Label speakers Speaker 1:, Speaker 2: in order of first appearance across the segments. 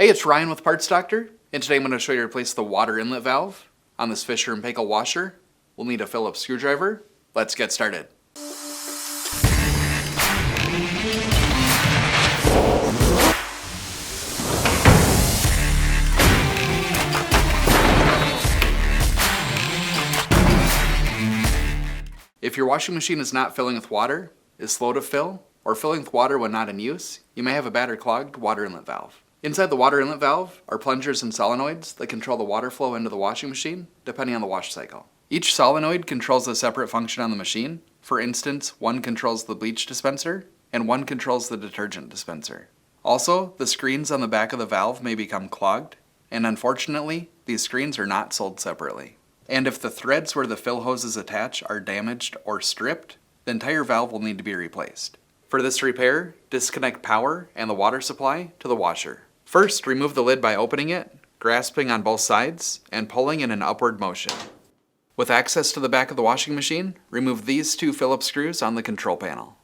Speaker 1: Hey, it's Ryan with Parts Doctor, and today I'm going to show you how to replace the water inlet valve on this Fisher Paykel washer. We'll need a Phillips screwdriver. Let's get started. If your washing machine is not filling with water, is slow to fill, or filling with water when not in use, you may have a bad or clogged water inlet valve. Inside the water inlet valve are plungers and solenoids that control the water flow into the washing machine, depending on the wash cycle. Each solenoid controls a separate function on the machine. For instance, one controls the bleach dispenser, and one controls the detergent dispenser. Also, the screens on the back of the valve may become clogged, and unfortunately, these screens are not sold separately. And if the threads where the fill hoses attach are damaged or stripped, the entire valve will need to be replaced. For this repair, disconnect power and the water supply to the washer. First, remove the lid by opening it, grasping on both sides, and pulling in an upward motion. With access to the back of the washing machine, remove these two Phillips screws on the control panel.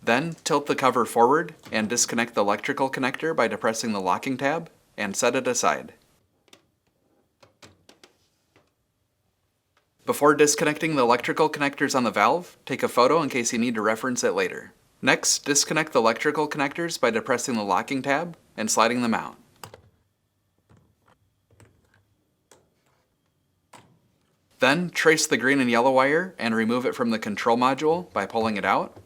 Speaker 1: Then, tilt the cover forward and disconnect the electrical connector by depressing the locking tab and set it aside. Before disconnecting the electrical connectors on the valve, take a photo in case you need to reference it later. Next, disconnect the electrical connectors by depressing the locking tab and sliding them out. Then, trace the green and yellow wire and remove it from the control module by pulling it out.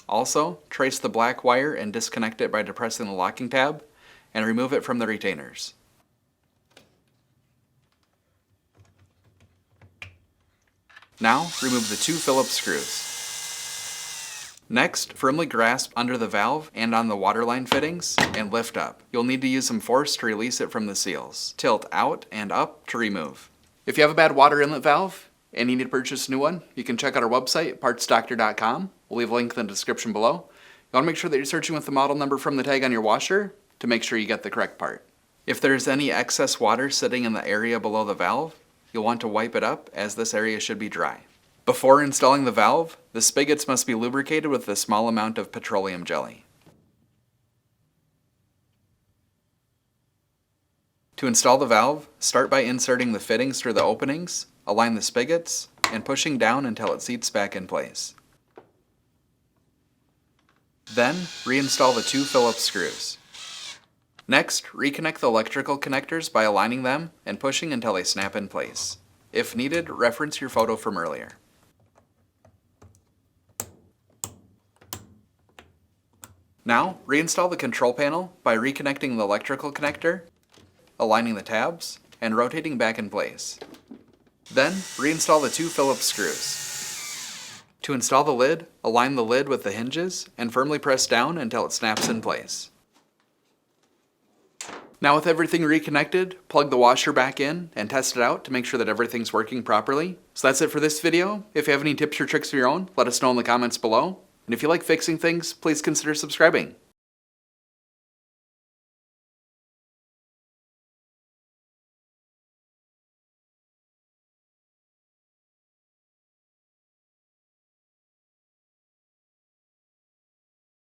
Speaker 1: Also, trace the black wire and disconnect it by depressing the locking tab and remove it from the retainers. Now, remove the two Phillips screws. Next, firmly grasp under the valve and on the waterline fittings and lift up. You'll need to use some force to release it from the seals. Tilt out and up to remove. If you have a bad water inlet valve and you need to purchase a new one, you can check out our website, partsdoctor.com. We'll leave a link in the description below. You want to make sure that you're searching with the model number from the tag on your washer to make sure you get the correct part. If there's any excess water sitting in the area below the valve, you'll want to wipe it up, as this area should be dry. Before installing the valve, the spigots must be lubricated with a small amount of petroleum jelly. To install the valve, start by inserting the fittings through the openings, align the spigots, and pushing down until it seats back in place. Then, reinstall the two Phillips screws. Next, reconnect the electrical connectors by aligning them and pushing until they snap in place. If needed, reference your photo from earlier. Now, reinstall the control panel by reconnecting the electrical connector, aligning the tabs, and rotating back in place. Then, reinstall the two Phillips screws. To install the lid, align the lid with the hinges and firmly press down until it snaps in place. Now with everything reconnected, plug the washer back in and test it out to make sure that everything's working properly. So that's it for this video. If you have any tips or tricks of your own, let us know in the comments below. And if you like fixing things, please consider subscribing.